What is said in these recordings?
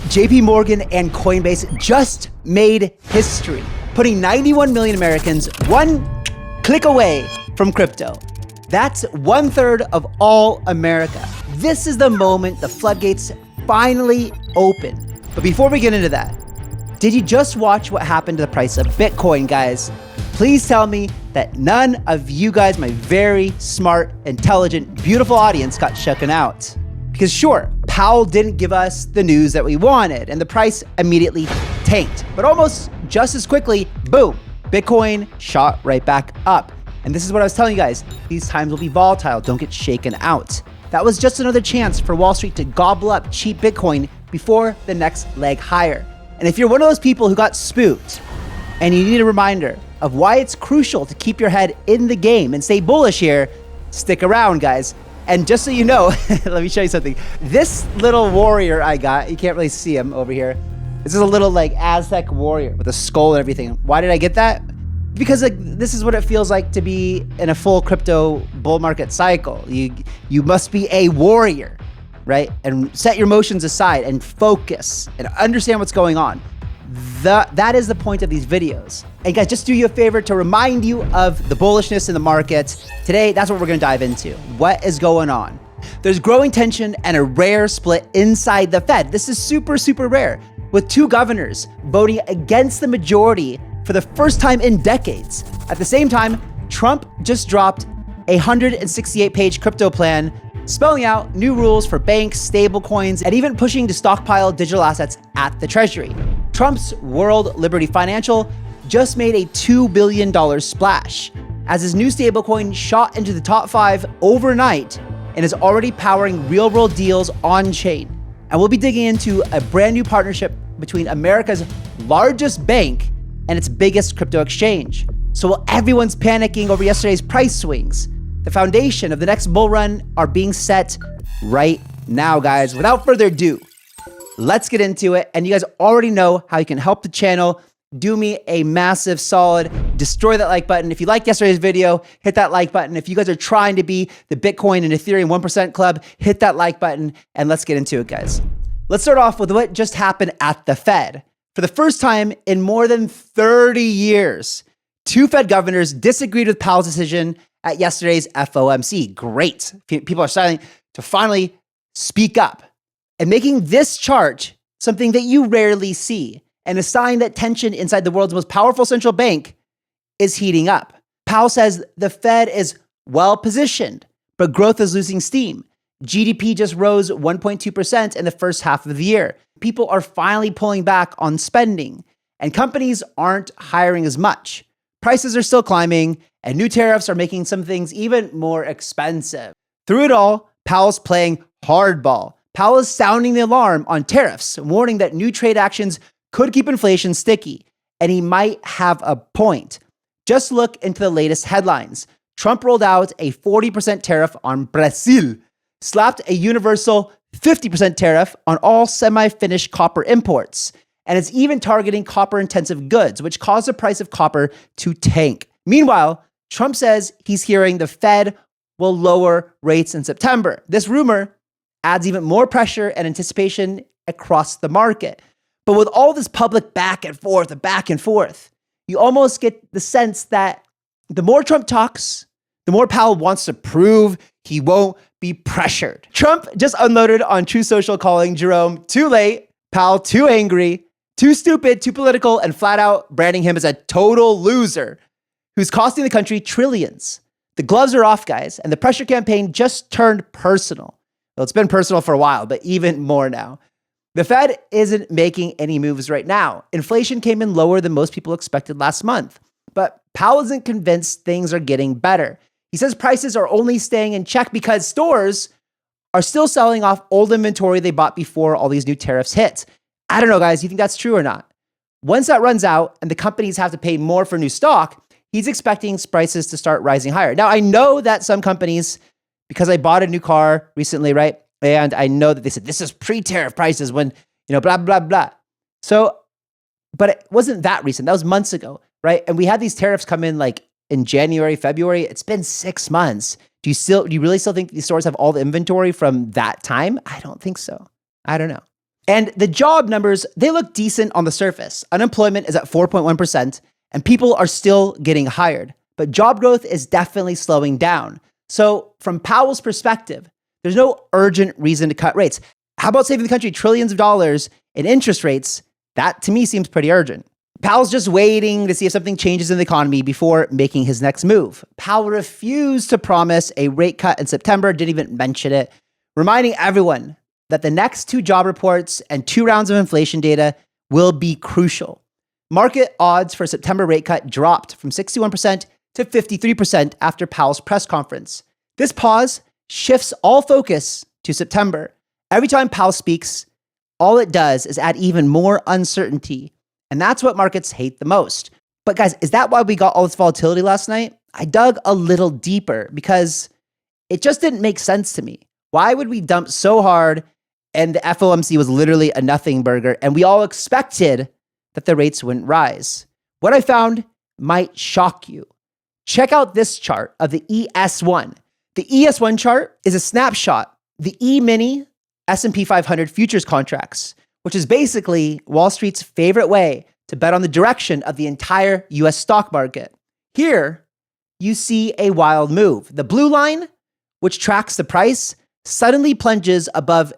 JPMorgan and Coinbase just made history, putting 91 million Americans one click away from crypto. That's 1/3 of all America. This is the moment the floodgates finally open. But before we get into that, did you just watch what happened to the price of Bitcoin, guys? Please tell me that none of you guys, my very smart, intelligent, beautiful audience, got shooken out. Because sure, Powell didn't give us the news that we wanted, and the price immediately tanked. But almost just as quickly, boom, Bitcoin shot right back up. And this is what I was telling you guys, these times will be volatile, don't get shaken out. That was just another chance for Wall Street to gobble up cheap Bitcoin before the next leg higher. And if you're one of those people who got spooked and you need a reminder of why it's crucial to keep your head in the game and stay bullish here, stick around, guys. And just so you know, let me show you something. This little warrior I got, you can't really see him over here. This is a little like Aztec warrior with a skull and everything. Why did I get that? Because like this is what it feels like to be in a full crypto bull market cycle. You must be a warrior, right? And set your emotions aside and focus and understand what's going on. That is the point of these videos. And guys, just do you a favor to remind you of the bullishness in the market. Today, that's what we're gonna dive into. What is going on? There's growing tension and a rare split inside the Fed. This is super, super rare, with two governors voting against the majority for the first time in decades. At the same time, Trump just dropped a 168-page crypto plan spelling out new rules for banks, stablecoins, and even pushing to stockpile digital assets at the Treasury. Trump's World Liberty Financial just made a $2 billion splash as his new stablecoin shot into the top 5 overnight and is already powering real-world deals on-chain. And we'll be digging into a brand new partnership between America's largest bank and its biggest crypto exchange. So while everyone's panicking over yesterday's price swings, the foundation of the next bull run are being set right now, guys. Without further ado, let's get into it. And you guys already know how you can help the channel. Do me a massive solid, destroy that like button. If you liked yesterday's video, hit that like button. If you guys are trying to be the Bitcoin and Ethereum 1% club, hit that like button and let's get into it, guys. Let's start off with what just happened at the Fed. For the first time in more than 30 years, two Fed governors disagreed with Powell's decision at yesterday's FOMC. Great. People are starting to finally speak up and making this chart something that you rarely see and a sign that tension inside the world's most powerful central bank is heating up. Powell says the Fed is well positioned, but growth is losing steam. GDP just rose 1.2% in the first half of the year. People are finally pulling back on spending, and companies aren't hiring as much. Prices are still climbing, and new tariffs are making some things even more expensive. Through it all, Powell's playing hardball. Powell is sounding the alarm on tariffs, warning that new trade actions could keep inflation sticky, and he might have a point. Just look into the latest headlines. Trump rolled out a 40% tariff on Brazil, slapped a universal 50% tariff on all semi-finished copper imports, and is even targeting copper-intensive goods, which caused the price of copper to tank. Meanwhile, Trump says he's hearing the Fed will lower rates in September. This rumor adds even more pressure and anticipation across the market. But with all this public back and forth, you almost get the sense that the more Trump talks, the more Powell wants to prove he won't be pressured. Trump just unloaded on True Social, calling Jerome too late, Powell too angry, too stupid, too political, and flat out branding him as a total loser who's costing the country trillions. The gloves are off, guys, and the pressure campaign just turned personal. Well, it's been personal for a while, but even more now. The Fed isn't making any moves right now. Inflation came in lower than most people expected last month, but Powell isn't convinced things are getting better. He says prices are only staying in check because stores are still selling off old inventory they bought before all these new tariffs hit. I don't know, guys. You think that's true or not? Once that runs out and the companies have to pay more for new stock, he's expecting prices to start rising higher. Now, I know that some companies, because I bought a new car recently, right? And I know that they said, this is pre-tariff prices when, blah, blah, blah. So, but it wasn't that recent. That was months ago, right? And we had these tariffs come in like in January, February. It's been 6 months. Do you really still think these stores have all the inventory from that time? I don't think so. I don't know. And the job numbers, they look decent on the surface. Unemployment is at 4.1%, and people are still getting hired. But job growth is definitely slowing down. So from Powell's perspective, there's no urgent reason to cut rates. How about saving the country trillions of dollars in interest rates? That, to me, seems pretty urgent. Powell's just waiting to see if something changes in the economy before making his next move. Powell refused to promise a rate cut in September, didn't even mention it, reminding everyone that the next 2 job reports and 2 rounds of inflation data will be crucial. Market odds for a September rate cut dropped from 61% to 53% after Powell's press conference. This pause shifts all focus to September. Every time Powell speaks, all it does is add even more uncertainty. And that's what markets hate the most. But guys, is that why we got all this volatility last night? I dug a little deeper because it just didn't make sense to me. Why would we dump so hard and the FOMC was literally a nothing burger and we all expected that the rates wouldn't rise? What I found might shock you. Check out this chart of the ES1. The ES1 chart is a snapshot, the E-mini S&P 500 futures contracts, which is basically Wall Street's favorite way to bet on the direction of the entire US stock market. Here, you see a wild move. The blue line, which tracks the price, suddenly plunges above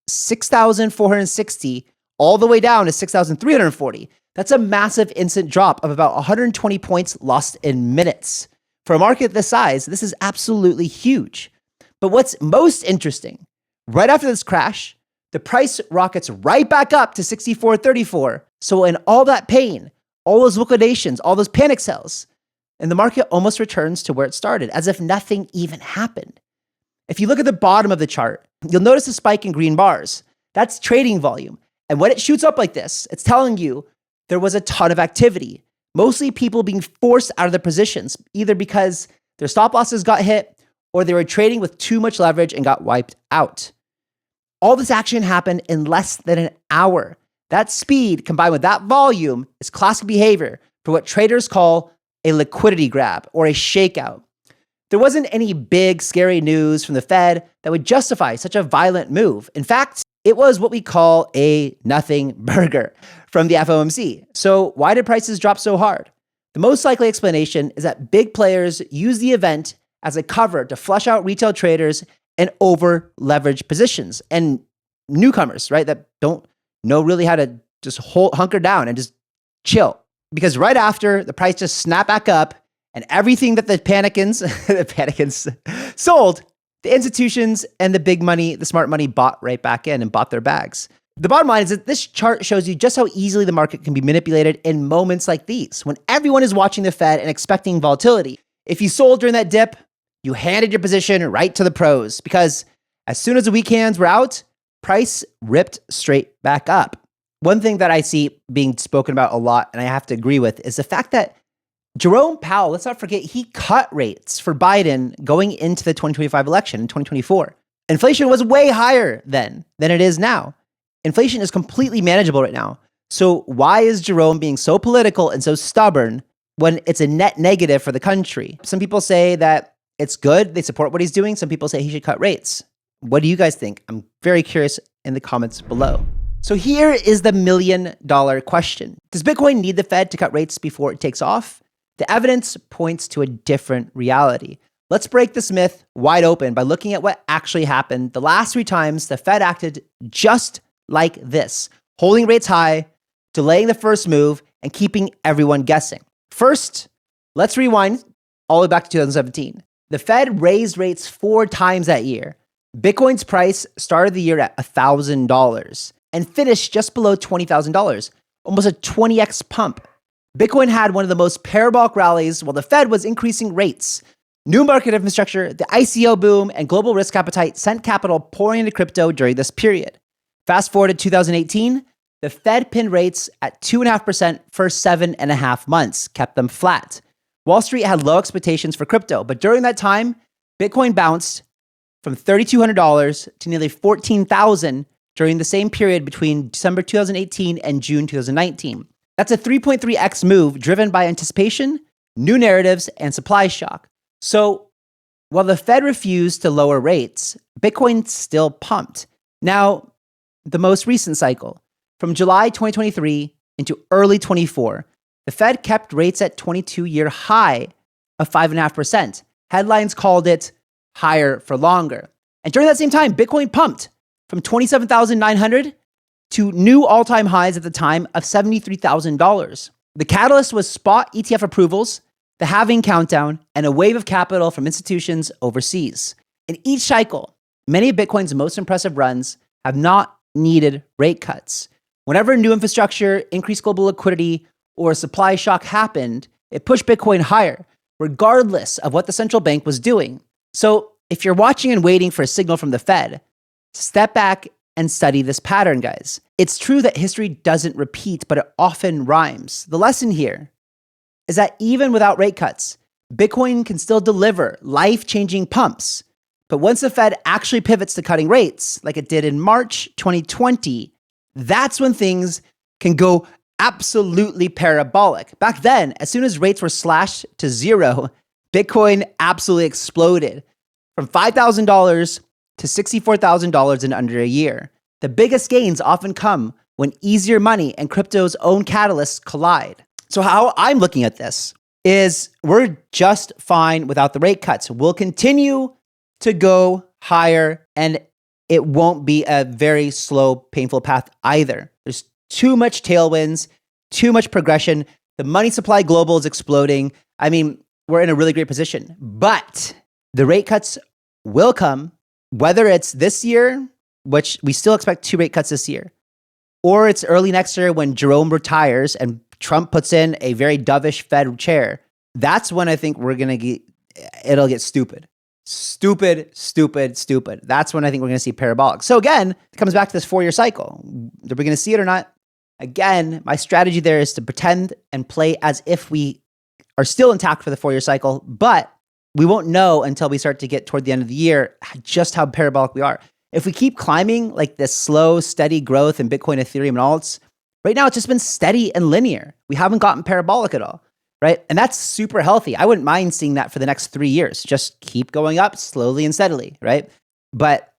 6,460 all the way down to 6,340. That's a massive instant drop of about 120 points lost in minutes. For a market this size, this is absolutely huge. But what's most interesting, right after this crash, the price rockets right back up to 64.34. So in all that pain, all those liquidations, all those panic sells, and the market almost returns to where it started, as if nothing even happened. If you look at the bottom of the chart, you'll notice a spike in green bars. That's trading volume. And when it shoots up like this, it's telling you there was a ton of activity, mostly people being forced out of their positions, either because their stop losses got hit or they were trading with too much leverage and got wiped out. All this action happened in less than an hour. That speed combined with that volume is classic behavior for what traders call a liquidity grab or a shakeout. There wasn't any big scary news from the Fed that would justify such a violent move. In fact, it was what we call a nothing burger from the FOMC. So why did prices drop so hard? The most likely explanation is that big players use the event as a cover to flush out retail traders and over leverage positions and newcomers, right? That don't know really how to just hunker down and just chill. Because right after, the price just snapped back up and everything that the panicans sold, the institutions and the big money, the smart money bought right back in and bought their bags. The bottom line is that this chart shows you just how easily the market can be manipulated in moments like these, when everyone is watching the Fed and expecting volatility. If you sold during that dip, you handed your position right to the pros, because as soon as the weak hands were out, price ripped straight back up. One thing that I see being spoken about a lot, and I have to agree with, is the fact that Jerome Powell, let's not forget, he cut rates for Biden going into the 2025 election in 2024. Inflation was way higher then than it is now. Inflation is completely manageable right now. So why is Jerome being so political and so stubborn when it's a net negative for the country? Some people say that it's good, they support what he's doing. Some people say he should cut rates. What do you guys think? I'm very curious in the comments below. So here is the $1 million question. Does Bitcoin need the Fed to cut rates before it takes off? The evidence points to a different reality. Let's break this myth wide open by looking at what actually happened the last 3 times the Fed acted just like this, holding rates high, delaying the first move, and keeping everyone guessing. First, let's rewind all the way back to 2017. The Fed raised rates 4 times that year. Bitcoin's price started the year at $1,000 and finished just below $20,000, almost a 20x pump. Bitcoin had one of the most parabolic rallies while the Fed was increasing rates. New market infrastructure, the ICO boom, and global risk appetite sent capital pouring into crypto during this period. Fast forward to 2018, the Fed pinned rates at 2.5% for 7.5 months, kept them flat. Wall Street had low expectations for crypto, but during that time, Bitcoin bounced from $3,200 to nearly $14,000 during the same period between December 2018 and June 2019. That's a 3.3x move driven by anticipation, new narratives, and supply shock. So while the Fed refused to lower rates, Bitcoin still pumped. Now, the most recent cycle. From July 2023 into early 24, the Fed kept rates at 22-year high of 5.5%. Headlines called it higher for longer. And during that same time, Bitcoin pumped from 27,900 to new all-time highs at the time of $73,000. The catalyst was spot ETF approvals, the halving countdown, and a wave of capital from institutions overseas. In each cycle, many of Bitcoin's most impressive runs have not needed rate cuts. Whenever new infrastructure, increased global liquidity, or a supply shock happened, it pushed Bitcoin higher, regardless of what the central bank was doing. So if you're watching and waiting for a signal from the Fed, step back and study this pattern, guys. It's true that history doesn't repeat, but it often rhymes. The lesson here is that even without rate cuts, Bitcoin can still deliver life-changing pumps. But once the Fed actually pivots to cutting rates, like it did in March 2020, that's when things can go absolutely parabolic. Back then, as soon as rates were slashed to zero, Bitcoin absolutely exploded from $5,000 to $64,000 in under a year. The biggest gains often come when easier money and crypto's own catalysts collide. So how I'm looking at this is we're just fine without the rate cuts. We'll continue to go higher, and it won't be a very slow, painful path either. There's too much tailwinds, too much progression. The money supply global is exploding. I mean, we're in a really great position, but the rate cuts will come, whether it's this year, which we still expect 2 rate cuts this year, or it's early next year when Jerome retires and Trump puts in a very dovish Fed chair. That's when I think it'll get stupid. Stupid. That's when I think we're going to see parabolic. So again, it comes back to this 4-year cycle. Are we going to see it or not? Again, my strategy there is to pretend and play as if we are still intact for the 4-year cycle, but we won't know until we start to get toward the end of the year just how parabolic we are. If we keep climbing like this slow, steady growth in Bitcoin, Ethereum, and alts, right now it's just been steady and linear. We haven't gotten parabolic at all, right? And that's super healthy. I wouldn't mind seeing that for the next 3 years. Just keep going up slowly and steadily, right? But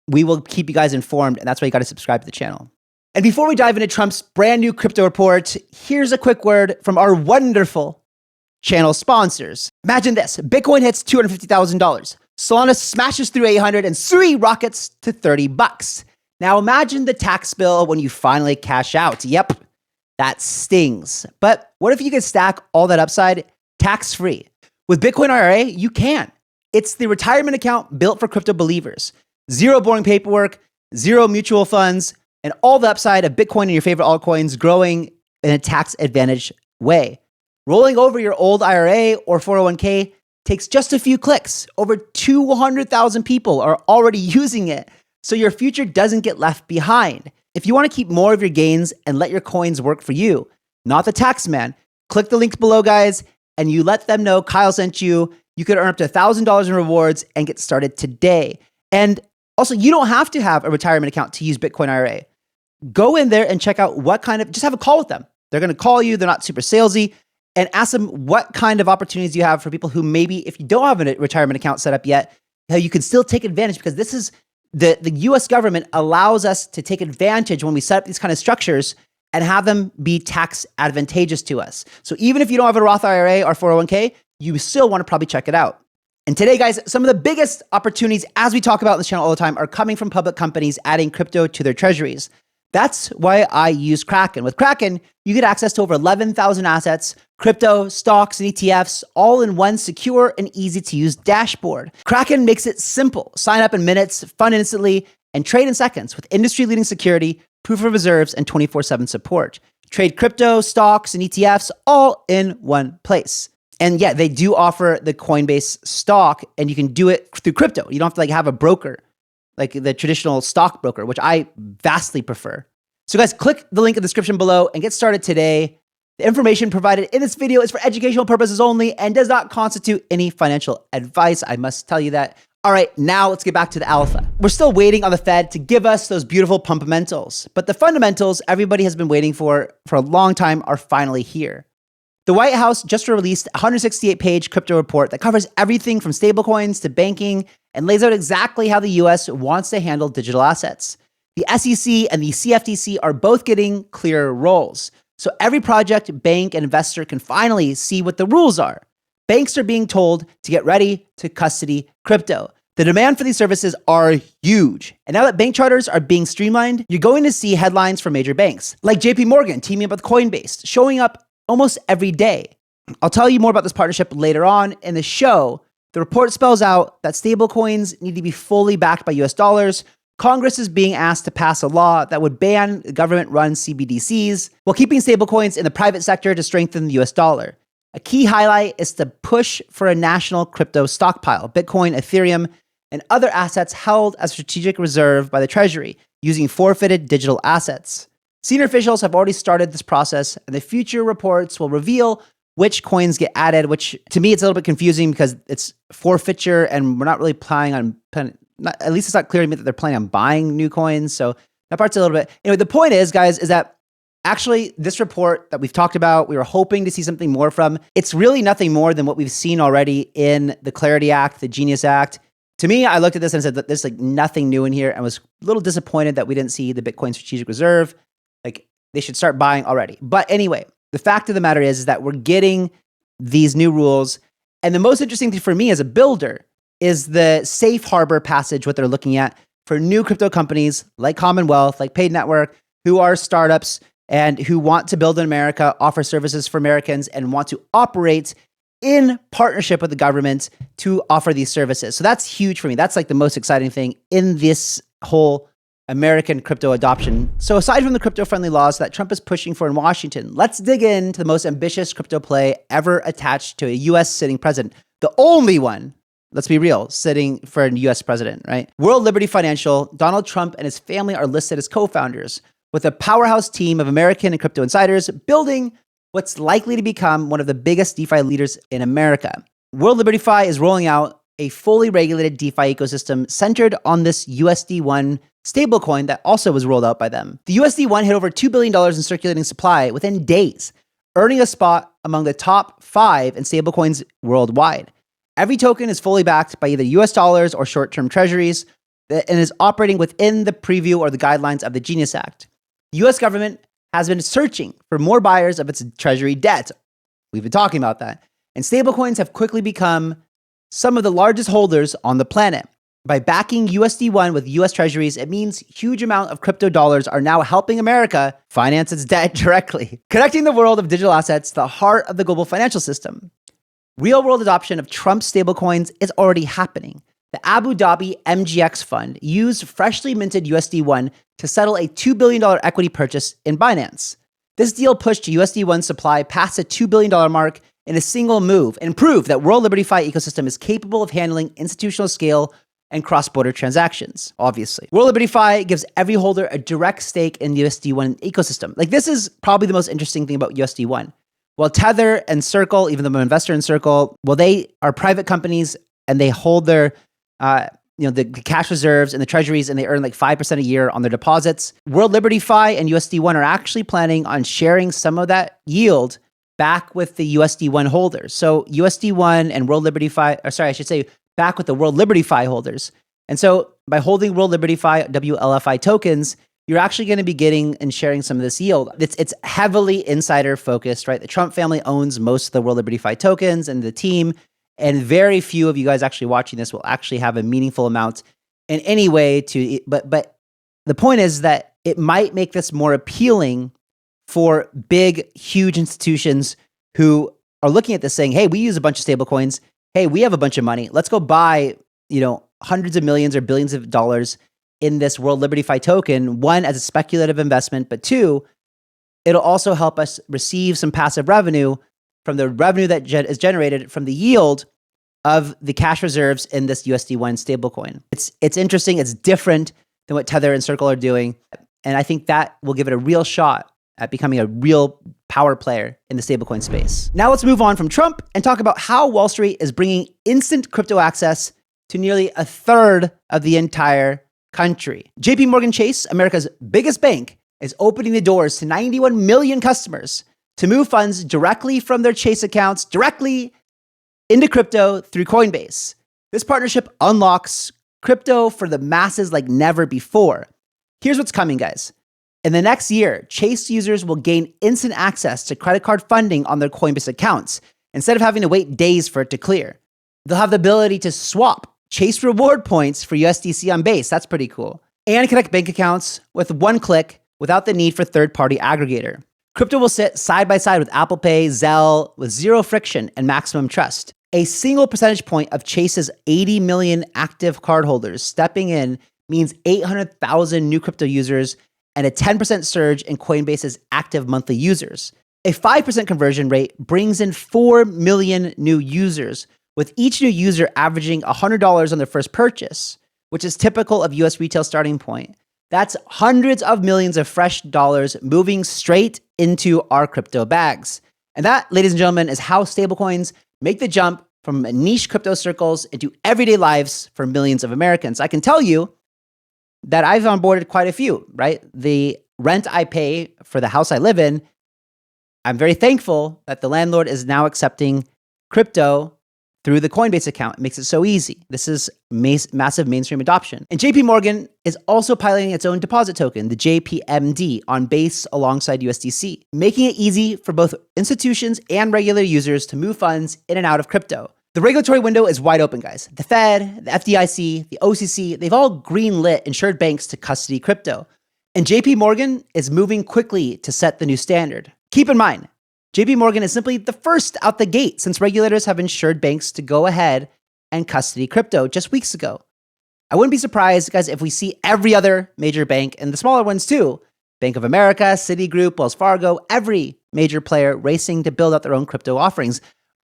we will keep you guys informed, and that's why you got to subscribe to the channel. And before we dive into Trump's brand new crypto report, here's a quick word from our wonderful channel sponsors. Imagine this. Bitcoin hits $250,000. Solana smashes through 800 and Sui rockets to $30. Now imagine the tax bill when you finally cash out. Yep, that stings. But what if you could stack all that upside tax-free? With Bitcoin IRA, you can. It's the retirement account built for crypto believers. Zero boring paperwork, zero mutual funds, and all the upside of Bitcoin and your favorite altcoins growing in a tax-advantaged way. Rolling over your old IRA or 401k takes just a few clicks. Over 200,000 people are already using it, so your future doesn't get left behind. If you want to keep more of your gains and let your coins work for you, not the tax man, click the links below, guys, and you let them know Kyle sent you. You could earn up to $1,000 in rewards and get started today. And also, you don't have to have a retirement account to use Bitcoin IRA. Go in there and check out just have a call with them. They're going to call you. They're not super salesy. And ask them what kind of opportunities you have for people who maybe, if you don't have a retirement account set up yet, how you can still take advantage, because this is the US government allows us to take advantage when we set up these kind of structures and have them be tax advantageous to us. So even if you don't have a Roth IRA or 401k, you still want to probably check it out. And today, guys, some of the biggest opportunities, as we talk about on this channel all the time, are coming from public companies adding crypto to their treasuries. That's why I use Kraken. With Kraken, you get access to over 11,000 assets, crypto, stocks, and ETFs, all in one secure and easy to use dashboard. Kraken makes it simple. Sign up in minutes, fund instantly, and trade in seconds with industry-leading security, proof of reserves, and 24/7 support. Trade crypto, stocks, and ETFs all in one place. And yeah, they do offer the Coinbase stock, and you can do it through crypto. You don't have to have a broker, like the traditional stock broker, which I vastly prefer. So guys, click the link in the description below and get started today. The information provided in this video is for educational purposes only and does not constitute any financial advice. I must tell you that. All right, now let's get back to the alpha. We're still waiting on the Fed to give us those beautiful pumpamentals, but the fundamentals everybody has been waiting for a long time are finally here. The White House just released a 168-page crypto report that covers everything from stablecoins to banking and lays out exactly how the US wants to handle digital assets. The SEC and the CFTC are both getting clearer roles. So every project, bank, and investor can finally see what the rules are. Banks are being told to get ready to custody crypto. The demand for these services are huge. And now that bank charters are being streamlined, you're going to see headlines from major banks, like JPMorgan teaming up with Coinbase, showing up almost every day. I'll tell you more about this partnership later on in the show. The report spells out that stablecoins need to be fully backed by US dollars. Congress is being asked to pass a law that would ban government-run CBDCs while keeping stablecoins in the private sector to strengthen the US dollar. A key highlight is the push for a national crypto stockpile, Bitcoin, Ethereum, and other assets held as strategic reserve by the Treasury using forfeited digital assets. Senior officials have already started this process, and the future reports will reveal which coins get added, which to me it's a little bit confusing because it's forfeiture and we're not really planning on, at least it's not clear to me that they're planning on buying new coins. So that part's a little bit, anyway, the point is, guys, is that actually this report that we've talked about, we were hoping to see something more from. It's really nothing more than what we've seen already in the Clarity Act, the Genius Act. To me, I looked at this and said that there's like nothing new in here and was a little disappointed that we didn't see the Bitcoin strategic reserve. Like they should start buying already. But anyway, the fact of the matter is that we're getting these new rules. And the most interesting thing for me as a builder is the safe harbor passage, what they're looking at for new crypto companies like Commonwealth, like Paid Network, who are startups and who want to build in America, offer services for Americans, and want to operate in partnership with the government to offer these services. So that's huge for me. That's like the most exciting thing in this whole American crypto adoption. So aside from the crypto-friendly laws that Trump is pushing for in Washington, let's dig into the most ambitious crypto play ever attached to a US sitting president. The only one, let's be real, sitting for a US president, right? World Liberty Financial, Donald Trump and his family are listed as co-founders with a powerhouse team of American and crypto insiders building what's likely to become one of the biggest DeFi leaders in America. World Liberty Fi is rolling out a fully regulated DeFi ecosystem centered on this USD1 stablecoin that also was rolled out by them. The USD1 hit over $2 billion in circulating supply within days, earning a spot among the top 5 in stablecoins worldwide. Every token is fully backed by either US dollars or short-term treasuries and is operating within the preview or the guidelines of the Genius Act. The US government has been searching for more buyers of its treasury debt. We've been talking about that. And stablecoins have quickly become some of the largest holders on the planet. By backing USD1 with US treasuries, it means huge amount of crypto dollars are now helping America finance its debt directly, connecting the world of digital assets to the heart of the global financial system. Real-world adoption of Trump's stablecoins is already happening. The Abu Dhabi MGX fund used freshly minted USD1 to settle a $2 billion equity purchase in Binance. This deal pushed USD1 supply past a $2 billion mark in a single move and proved that World Liberty Fi ecosystem is capable of handling institutional scale and cross-border transactions, obviously. World Liberty Fi gives every holder a direct stake in the USD1 ecosystem. Like this is probably the most interesting thing about USD1. Well, Tether and Circle, even though I'm an investor in Circle, well, they are private companies and they hold their the cash reserves and the treasuries, and they earn like 5% a year on their deposits. World Liberty Fi and USD1 are actually planning on sharing some of that yield back with the USD1 holders. So USD1 and World Liberty Fi, back with the World Liberty Fi holders. And so by holding World Liberty Fi WLFI tokens, you're actually going to be getting and sharing some of this yield. It's heavily insider focused, right? The Trump family owns most of the World Liberty Fi tokens and the team. And very few of you guys actually watching this will actually have a meaningful amount in any way to, but the point is that it might make this more appealing for big, huge institutions who are looking at this saying, hey, we use a bunch of stable coins. Hey, we have a bunch of money. Let's go buy, hundreds of millions or billions of dollars in this World Liberty Fi token. One, as a speculative investment, but two, it'll also help us receive some passive revenue from the revenue that is generated from the yield of the cash reserves in this USD1 stablecoin. It's interesting. It's different than what Tether and Circle are doing. And I think that will give it a real shot at becoming a real power player in the stablecoin space. Now let's move on from Trump and talk about how Wall Street is bringing instant crypto access to nearly a third of the entire country. JPMorgan Chase, America's biggest bank, is opening the doors to 91 million customers to move funds directly from their Chase accounts directly into crypto through Coinbase. This partnership unlocks crypto for the masses like never before. Here's what's coming, guys. In the next year, Chasse users will gain instant access to credit card funding on their Coinbase accounts instead of having to wait days for it to clear. They'll have the ability to swap Chasse reward points for USDC on Base. That's pretty cool. And connect bank accounts with one click without the need for third-party aggregator. Crypto will sit side by side with Apple Pay, Zelle, with zero friction and maximum trust. A single percentage point of Chasse's 80 million active cardholders stepping in means 800,000 new crypto users and a 10% surge in Coinbase's active monthly users. A 5% conversion rate brings in 4 million new users, with each new user averaging $100 on their first purchase, which is typical of US retail starting point. That's hundreds of millions of fresh dollars moving straight into our crypto bags. And that, ladies and gentlemen, is how stablecoins make the jump from niche crypto circles into everyday lives for millions of Americans. I can tell you that I've onboarded quite a few, right? The rent I pay for the house I live in, I'm very thankful that the landlord is now accepting crypto through the Coinbase account. It makes it so easy. This is massive mainstream adoption. And JPMorgan is also piloting its own deposit token, the JPMD, on Base alongside USDC, making it easy for both institutions and regular users to move funds in and out of crypto. The regulatory window is wide open, guys. The Fed, the FDIC, the OCC, they've all greenlit insured banks to custody crypto. And JPMorgan is moving quickly to set the new standard. Keep in mind, JPMorgan is simply the first out the gate since regulators have insured banks to go ahead and custody crypto just weeks ago. I wouldn't be surprised, guys, if we see every other major bank and the smaller ones too, Bank of America, Citigroup, Wells Fargo, every major player racing to build out their own crypto offerings.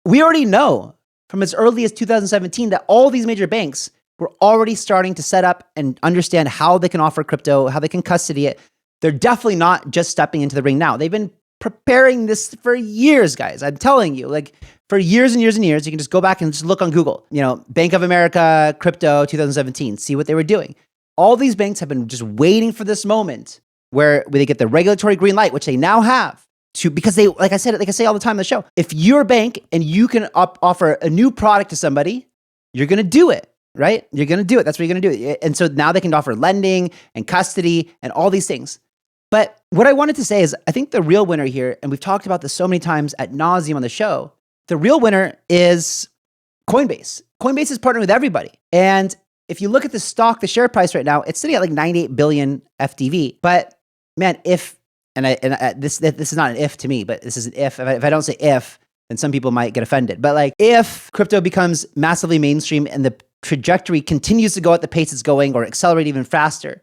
We already know from as early as 2017 that all these major banks were already starting to set up and understand how they can offer crypto, how they can custody it. They're definitely not just stepping into the ring now. They've been preparing this for years, guys. I'm telling you, like for years and years and years. You can just go back and just look on Google, Bank of America, crypto 2017, see what they were doing. All these banks have been just waiting for this moment where they get the regulatory green light, which they now have because they, like I say all the time on the show, if you're a bank and you can offer a new product to somebody, you're going to do it, right? You're going to do it. That's what you're going to do. And so now they can offer lending and custody and all these things. But what I wanted to say is I think the real winner here, and we've talked about this so many times ad nauseum on the show, the real winner is Coinbase. Coinbase is partnering with everybody. And if you look at the stock, the share price right now, it's sitting at like 98 billion FDV. But man, this is not an if to me, but this is an if. If I don't say if, then some people might get offended. But like if crypto becomes massively mainstream and the trajectory continues to go at the pace it's going or accelerate even faster,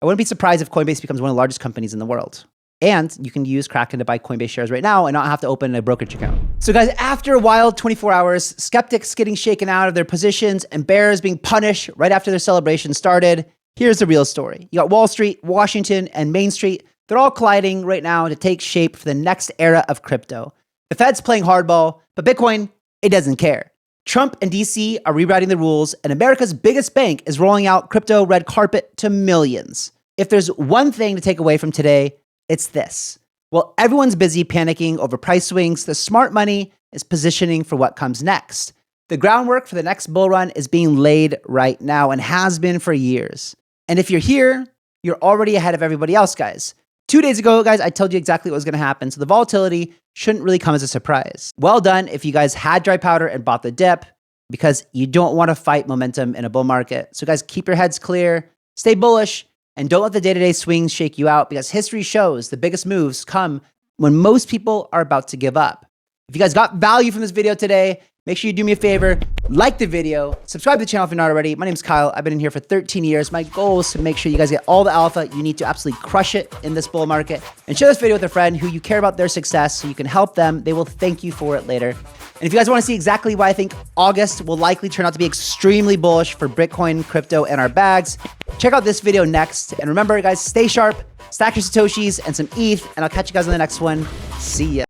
I wouldn't be surprised if Coinbase becomes one of the largest companies in the world. And you can use Kraken to buy Coinbase shares right now and not have to open a brokerage account. So guys, after a wild 24 hours, skeptics getting shaken out of their positions and bears being punished right after their celebration started, here's the real story. You got Wall Street, Washington, and Main Street. They're all colliding right now to take shape for the next era of crypto. The Fed's playing hardball, but Bitcoin, it doesn't care. Trump and DC are rewriting the rules, and America's biggest bank is rolling out crypto red carpet to millions. If there's one thing to take away from today, it's this. While everyone's busy panicking over price swings, the smart money is positioning for what comes next. The groundwork for the next bull run is being laid right now and has been for years. And if you're here, you're already ahead of everybody else, guys. 2 days ago, guys, I told you exactly what was going to happen, so the volatility shouldn't really come as a surprise. Well done if you guys had dry powder and bought the dip, because you don't want to fight momentum in a bull market. So guys, keep your heads clear, stay bullish, and don't let the day-to-day swings shake you out, because history shows the biggest moves come when most people are about to give up. If you guys got value from this video today, make sure you do me a favor, like the video, subscribe to the channel if you're not already. My name's Kyle. I've been in here for 13 years. My goal is to make sure you guys get all the alpha you need to absolutely crush it in this bull market. And share this video with a friend who you care about their success so you can help them. They will thank you for it later. And if you guys want to see exactly why I think August will likely turn out to be extremely bullish for Bitcoin, crypto, and our bags, check out this video next. And remember, guys, stay sharp, stack your Satoshis and some ETH, and I'll catch you guys on the next one. See ya.